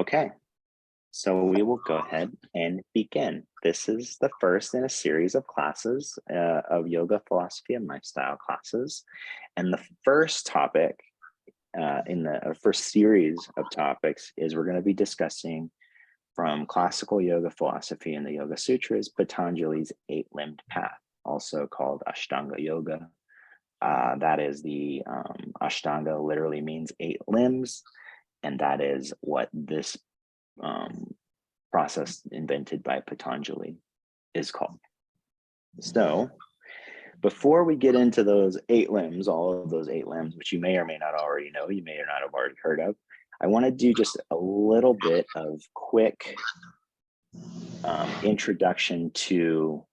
Okay, so we will go ahead and begin. This is the first in a series of classes of yoga, philosophy, and lifestyle classes. And the first topic in the first series of topics is we're going to be discussing from classical yoga philosophy and the Yoga Sutras, Patanjali's eight-limbed path, also called Ashtanga Yoga. That is the Ashtanga literally means 8 limbs, and that is what this process invented by Patanjali is called. So before we get into those 8 limbs, all of those 8 limbs, which you may or may not already know, you may or not have already heard of, I want to do just a little bit of quick introduction to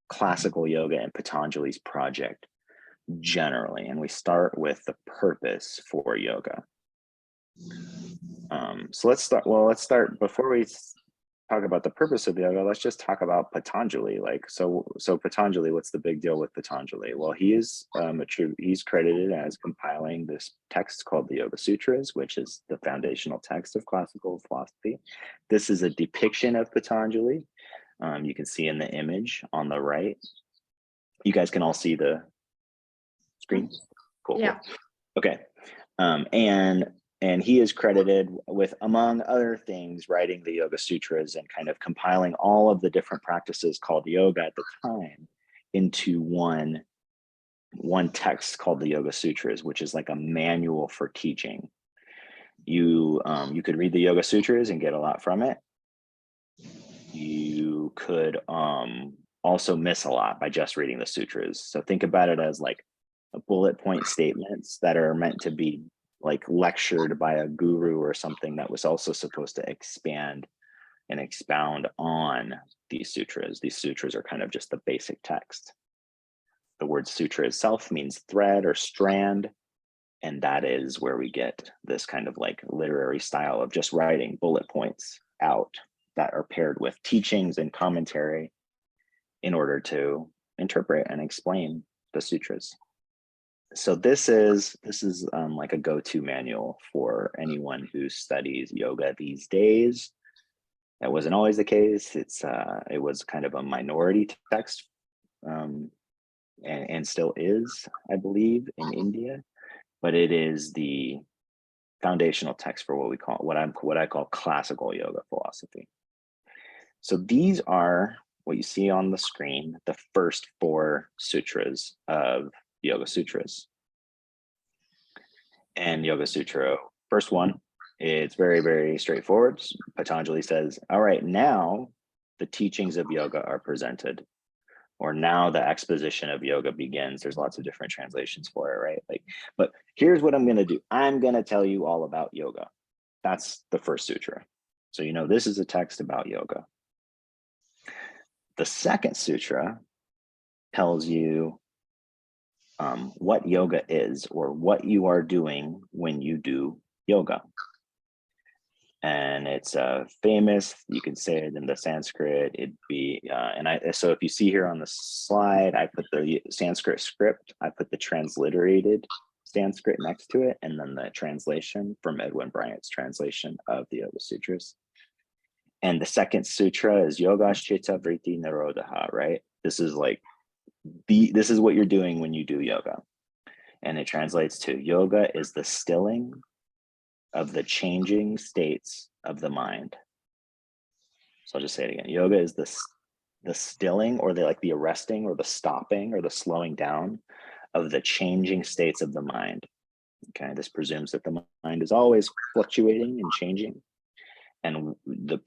classical yoga and Patanjali's project generally. And we start with the purpose for yoga. So let's start before we talk about the purpose of yoga. Let's just talk about Patanjali. So Patanjali, what's the big deal with Patanjali? Well, he is he's credited as compiling this text called the Yoga Sutras, which is the foundational text of classical philosophy. This is a depiction of Patanjali. You can see in the image on the right. You guys can all see the screen? Cool. Yeah. Okay. And he is credited with, among other things, writing the Yoga Sutras and kind of compiling all of the different practices called yoga at the time into one text called the Yoga Sutras, which is like a manual for teaching. You could read the Yoga Sutras and get a lot from it. You could also miss a lot by just reading the sutras. So think about it as like bullet point statements that are meant to be like lectured by a guru or something that was also supposed to expand and expound on these sutras. These sutras are kind of just the basic text. The word sutra itself means thread or strand, and that is where we get this kind of like literary style of just writing bullet points out that are paired with teachings and commentary in order to interpret and explain the sutras. So this is like a go-to manual for anyone who studies yoga these days. That wasn't always the case. It was kind of a minority text, and still is, I believe, in India. But it is the foundational text for what I call classical yoga philosophy. So these are what you see on the screen, the first 4 sutras of Yoga Sutras. And Yoga Sutra, first one, it's very, very straightforward. Patanjali says, all right, now the teachings of yoga are presented, or now the exposition of yoga begins. There's lots of different translations for it, right? But here's what I'm going to do. I'm going to tell you all about yoga. That's the first sutra. So, this is a text about yoga. The second sutra tells you what yoga is, or what you are doing when you do yoga. And it's famous. You can say it in the Sanskrit. It'd be, so if you see here on the slide, I put the Sanskrit script, I put the transliterated Sanskrit next to it, and then the translation from Edwin Bryant's translation of the Yoga Sutras. And the second sutra is Yoga Chitta Vritti Nirodha, right? This is what you're doing when you do yoga. And it translates to yoga is the stilling of the changing states of the mind. So I'll just say it again. Yoga is the stilling, or the arresting, or the stopping, or the slowing down of the changing states of the mind. Okay, this presumes that the mind is always fluctuating and changing. And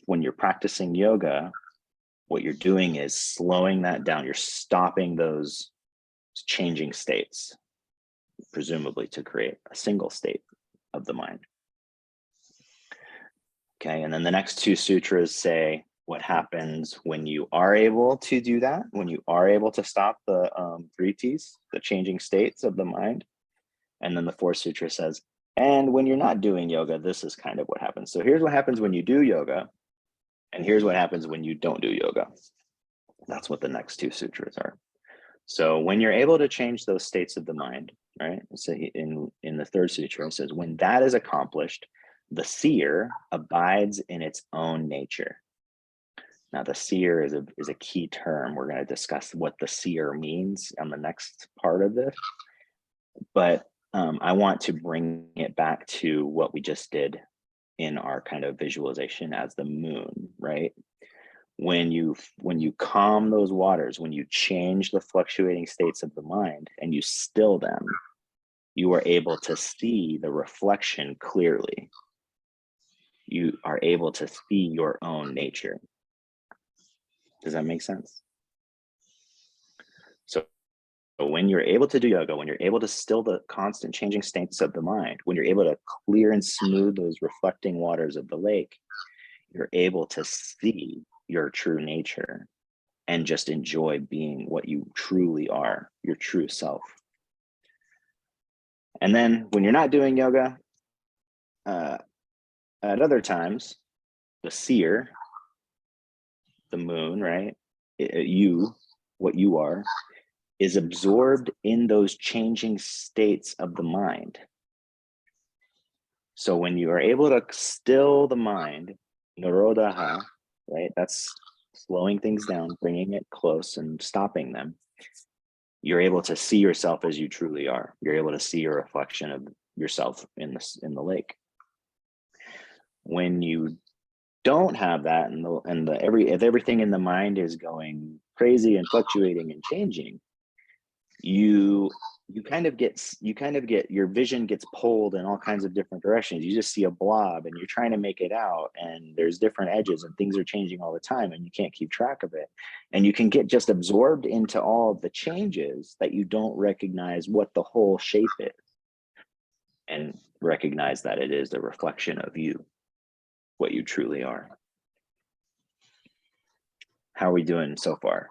when you're practicing yoga, what you're doing is slowing that down. You're stopping those changing states, presumably to create a single state of the mind. Okay, and then the next 2 sutras say what happens when you are able to do that, when you are able to stop the vrittis, the changing states of the mind. And then the 4th sutra says, and when you're not doing yoga, this is kind of what happens. So here's what happens when you do yoga, and here's what happens when you don't do yoga. That's what the next 2 sutras are. So when you're able to change those states of the mind, right? So in the 3rd sutra, it says, when that is accomplished, the seer abides in its own nature. Now, the seer is a key term. We're going to discuss what the seer means on the next part of this. But I want to bring it back to what we just did in our kind of visualization as the moon, right? When you calm those waters, when you change the fluctuating states of the mind and you still them, you are able to see the reflection clearly. You are able to see your own nature. Does that make sense? So when you're able to do yoga, when you're able to still the constant changing states of the mind, when you're able to clear and smooth those reflecting waters of the lake, you're able to see your true nature and just enjoy being what you truly are, your true self. And then when you're not doing yoga, at other times, the seer, the moon, right? You, what you are, is absorbed in those changing states of the mind. So when you are able to still the mind, nirodha, right? That's slowing things down, bringing it close and stopping them. You're able to see yourself as you truly are. You're able to see your reflection of yourself in the lake. When you don't have that, and if everything in the mind is going crazy and fluctuating and changing, you kind of get your vision gets pulled in all kinds of different directions. You just see a blob and you're trying to make it out, and there's different edges and things are changing all the time and you can't keep track of it. And you can get just absorbed into all of the changes that you don't recognize what the whole shape is, and recognize that it is the reflection of you, what you truly are. How are we doing so far?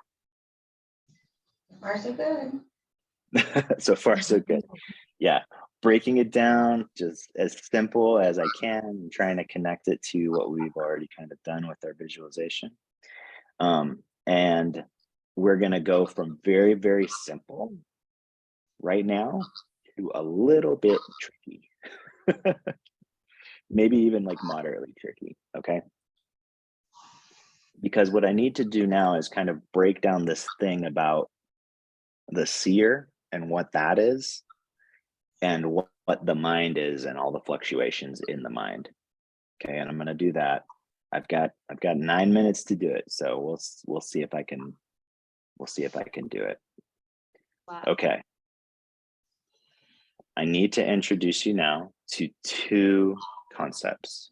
So far, so good. So far, so good. Yeah, breaking it down just as simple as I can, and trying to connect it to what we've already kind of done with our visualization. And we're going to go from very, very simple right now to a little bit tricky. Maybe even like moderately tricky, okay? Because what I need to do now is kind of break down this thing about the seer and what that is, and what the mind is, and all the fluctuations in the mind. Okay, and I'm going to do that. I've got 9 minutes to do it, so we'll see if I can do it. Wow. Okay. I need to introduce you now to two concepts.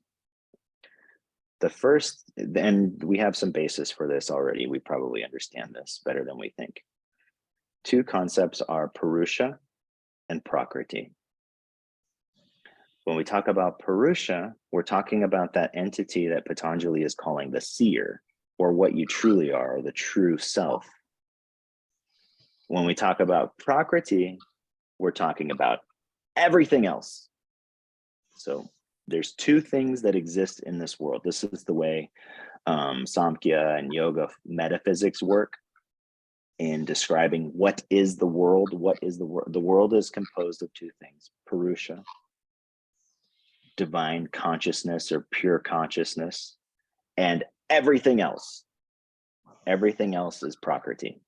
The first, and we have some basis for this already. We probably understand this better than we think. Two concepts are Purusha and Prakritti. When we talk about Purusha, we're talking about that entity that Patanjali is calling the seer, or what you truly are, or the true self. When we talk about Prakritti, we're talking about everything else. So there's two things that exist in this world. This is the way Samkhya and yoga metaphysics work in describing what is the world. What is the world? The world is composed of two things: Purusha, divine consciousness or pure consciousness, and everything else. Everything else is Prakriti.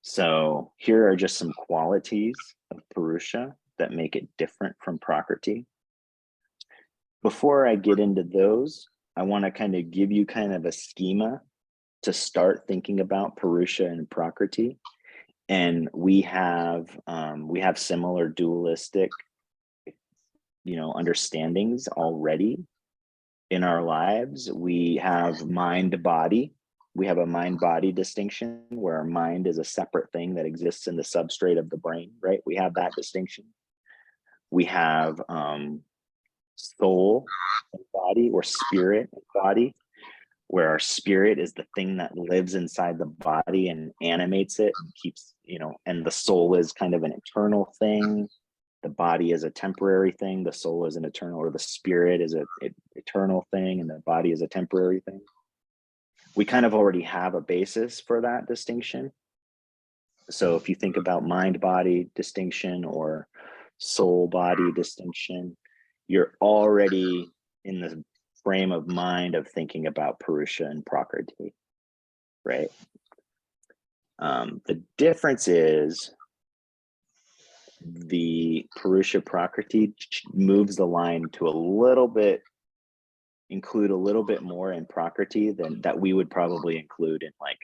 So here are just some qualities of Purusha that make it different from Prakriti. Before I get into those, I want to kind of give you kind of a schema to start thinking about Purusha and Prakriti. And we have similar dualistic, understandings already in our lives. We have mind-body. We have a mind-body distinction where our mind is a separate thing that exists in the substrate of the brain, right? We have that distinction. We have soul and body, or spirit and body, where our spirit is the thing that lives inside the body and animates it and keeps, and the soul is kind of an eternal thing. The body is a temporary thing. The soul is an eternal, or the spirit is an eternal thing, and the body is a temporary thing. We kind of already have a basis for that distinction. So if you think about mind-body distinction or soul-body distinction, you're already in the frame of mind of thinking about Purusha and Prakriti, right? The difference is the Purusha Prakriti moves the line to a little bit, include a little bit more in Prakriti than that we would probably include in like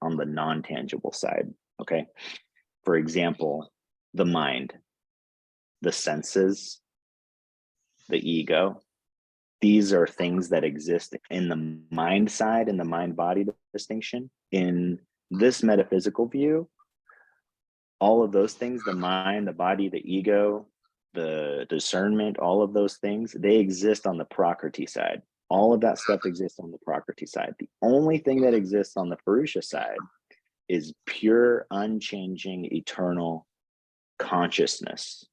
on the non-tangible side. Okay. For example, the mind, the senses, the ego, these are things that exist in the mind side, in the mind body distinction. In this metaphysical view, all of those things, the mind, the body, the ego, the discernment, all of those things, they exist on the Prakriti side. All of that stuff exists on the Prakriti side. The only thing that exists on the Purusha side is pure, unchanging, eternal consciousness.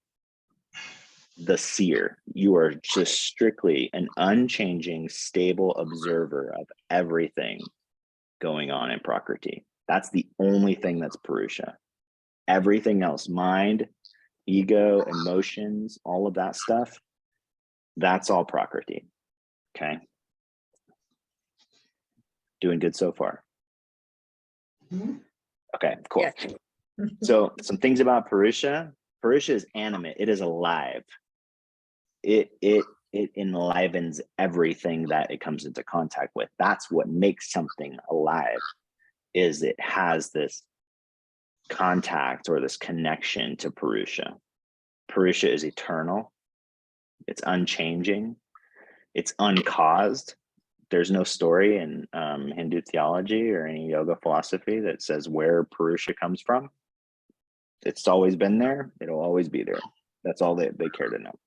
The seer. You are just strictly an unchanging, stable observer of everything going on in Prakriti. That's the only thing that's Purusha. Everything else, mind, ego, emotions, all of that stuff, that's all Prakriti. Okay. Doing good so far. Okay, cool. Yeah. So some things about Purusha. Purusha is animate. It is alive. It enlivens everything that it comes into contact with. That's what makes something alive, is it has this contact or this connection to Purusha. Purusha is eternal. It's unchanging. It's uncaused. There's no story in Hindu theology or any yoga philosophy that says where Purusha comes from. It's always been there. It'll always be there. That's all they care to know.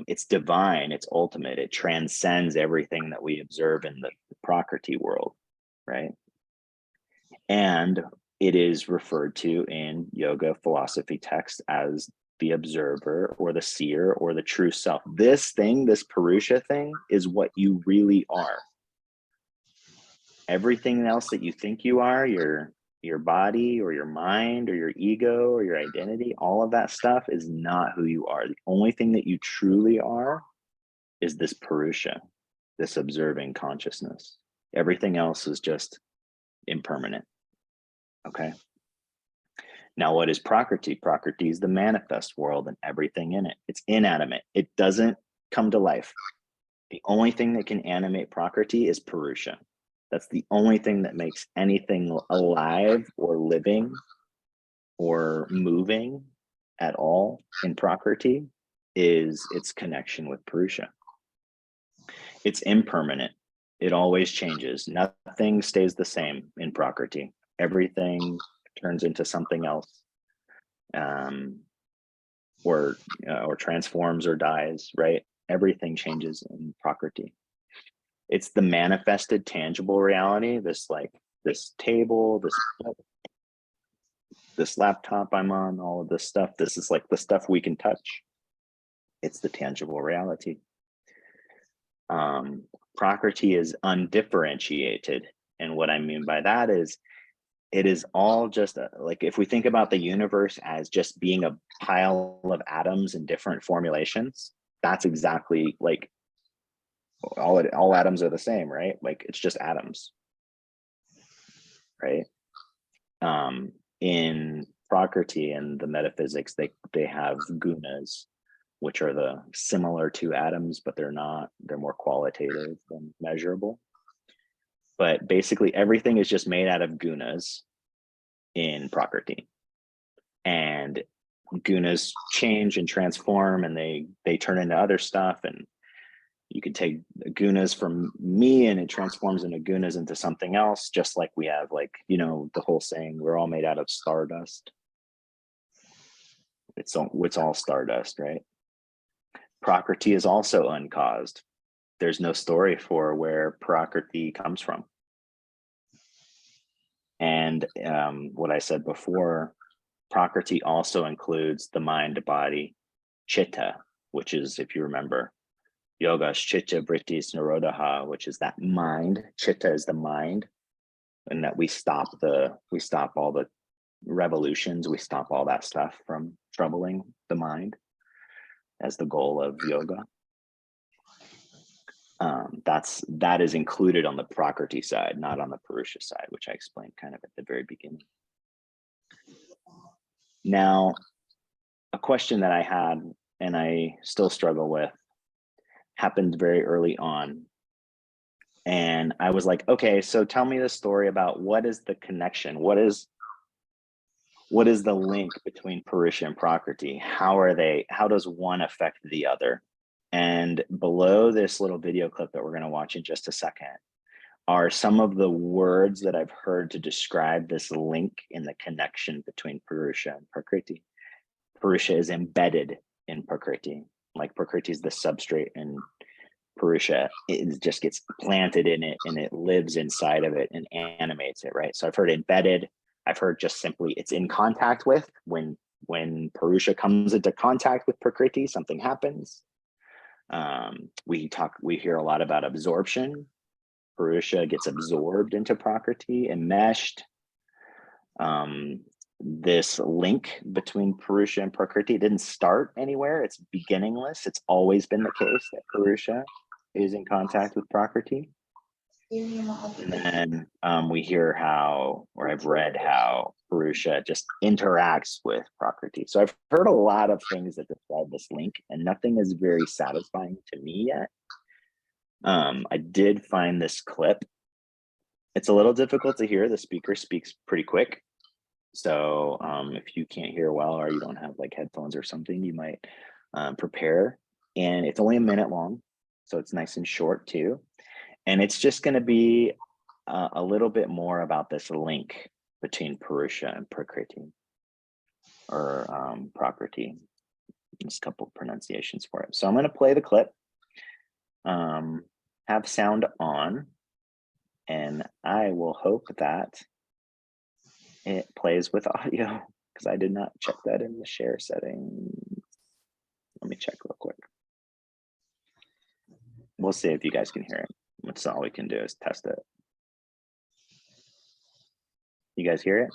It's divine. It's ultimate. It transcends everything that we observe in the Prakriti world, right? And it is referred to in yoga philosophy texts as the observer or the seer or the true self. This thing, this Purusha thing, is what you really are. Everything else that you think you are, your body or your mind or your ego or your identity, all of that stuff is not who you are. The only thing that you truly are is this Purusha, this observing consciousness. Everything else is just impermanent. Okay. Now, what is Prakriti? Prakriti is the manifest world and everything in it. It's inanimate. It doesn't come to life. The only thing that can animate Prakriti is Purusha. That's the only thing that makes anything alive or living or moving at all in Prakriti is its connection with Purusha. It's impermanent. It always changes. Nothing stays the same in Prakriti. Everything turns into something else, or transforms or dies, right? Everything changes in Prakriti. It's the manifested tangible reality, this table, this laptop I'm on, all of this stuff. This is like the stuff we can touch. It's the tangible reality. Prakriti is undifferentiated. And what I mean by that is it is all just like, if we think about the universe as just being a pile of atoms in different formulations, that's exactly like all atoms are the same, right? Like it's just atoms, right? In Prakriti and the metaphysics, they have gunas, which are similar to atoms, but they're not. They're more qualitative than measurable. But basically everything is just made out of gunas in Prakriti. And gunas change and transform, and they turn into other stuff. And you could take gunas from me and it transforms into gunas into something else, just like we have, like, the whole saying, we're all made out of stardust. It's all stardust, right? Prakriti is also uncaused. There's no story for where Prakriti comes from. And what I said before, Prakriti also includes the mind, body, chitta, which is, if you remember, yoga, chitta, vrittis, nirodha, which is that mind. Chitta is the mind, and that we stop all the revolutions, we stop all that stuff from troubling the mind. as the goal of yoga. That is included on the Prakriti side, not on the Purusha side, which I explained kind of at the very beginning. Now, a question that I had and I still struggle with happened very early on. And I was like, okay, so tell me the story about what is the connection? What is the link between Purusha and Prakriti? How does one affect the other? And below this little video clip that we're going to watch in just a second are some of the words that I've heard to describe this link in the connection between Purusha and Prakriti. Purusha is embedded in Prakriti, like Prakriti is the substrate, and Purusha, it just gets planted in it and it lives inside of it and animates it, right? So I've heard embedded, I've heard just simply it's in contact with. When Purusha comes into contact with Prakriti, something happens. We hear a lot about absorption. Purusha gets absorbed into Prakriti, enmeshed. This link between Purusha and Prakriti didn't start anywhere. It's beginningless. It's always been the case that Purusha is in contact with Prakriti. And then we hear how, or I've read how Purusha just interacts with Prakriti. So I've heard a lot of things that describe this link, and nothing is very satisfying to me yet. I did find this clip. It's a little difficult to hear. The speaker speaks pretty quick. So if you can't hear well, or you don't have like headphones or something, you might prepare. And it's only a minute long, so it's nice and short too. And it's just going to be a little bit more about this link between Purusha and Prakriti, or Prakriti. There's a couple of pronunciations for it. So I'm going to play the clip, have sound on, and I will hope that it plays with audio, because I did not check that in the share settings. Let me check real quick. We'll see if you guys can hear it. That's all we can do is test it. You guys hear it?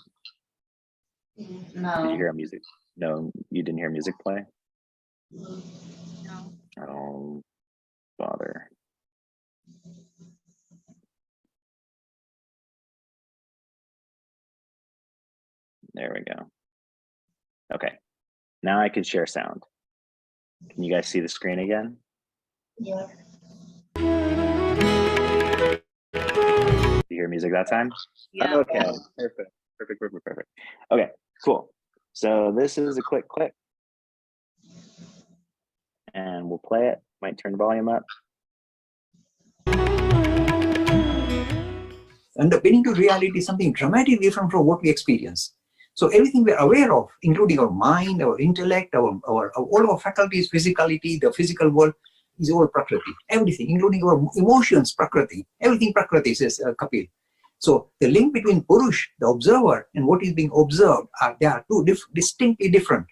No. Did you hear music? No, you didn't hear music play? No. Oh, bother. There we go. Okay, now I can share sound. Can you guys see the screen again? Yeah. You hear music that time? Yeah. Okay, perfect. Okay, cool. So this is a quick clip, and we'll play it. Might turn the volume up. Underpinning to reality is something dramatically different from what we experience. So everything we're aware of, including our mind, our intellect, all our faculties, physicality, the physical world, is all Prakriti. Everything, including our emotions, Prakriti. Everything Prakriti, says Kapil. So the link between Purush, the observer, and what is being observed, they are two distinctly different.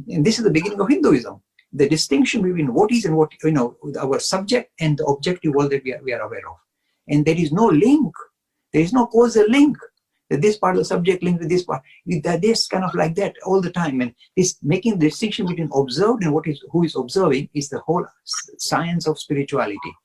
And this is the beginning of Hinduism. The distinction between what is and what, our subject and the objective world that we are aware of. And there is no link. There is no causal link. That this part of the subject linked with this part. This kind of like that all the time. And this making the distinction between observed and who is observing is the whole science of spirituality.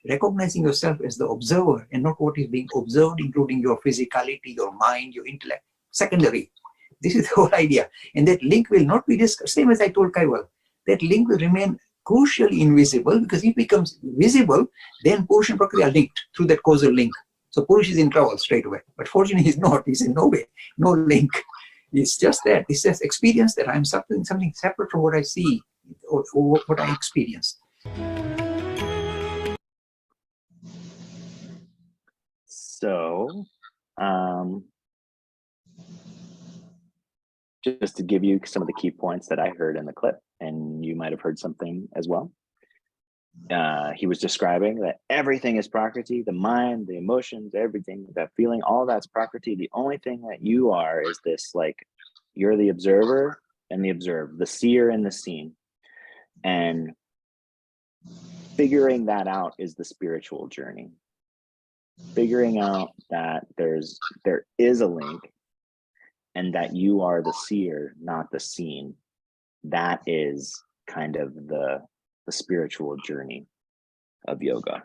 Recognizing yourself as the observer and not what is being observed, including your physicality, your mind, your intellect. Secondary. This is the whole idea. And that link will not be discussed. Same as I told Kaiwal. That link will remain crucially invisible, because if it becomes visible, then Purusha and Prakriti are linked through that causal link. So Purusha is in trouble straight away. But fortunately, he's not. He's in no way, no link. It's just that. It's just experience that I'm something separate from what I see or what I experience. So, just to give you some of the key points that I heard in the clip, and you might have heard something as well. He was describing that everything is Prakriti, the mind, the emotions, everything, that feeling, all that's Prakriti. The only thing that you are is this, like, you're the observer and the observed, the seer and the seen. And figuring that out is the spiritual journey. Figuring out that there is a link, and that you are the seer, not the seen. That is kind of the spiritual journey of yoga.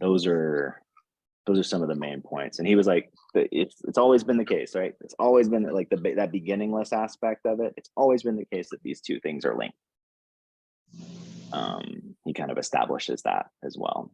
Those are some of the main points. And he was like, it's always been the case, right? It's always been like that beginningless aspect of it. It's always been the case that these two things are linked. He kind of establishes that as well.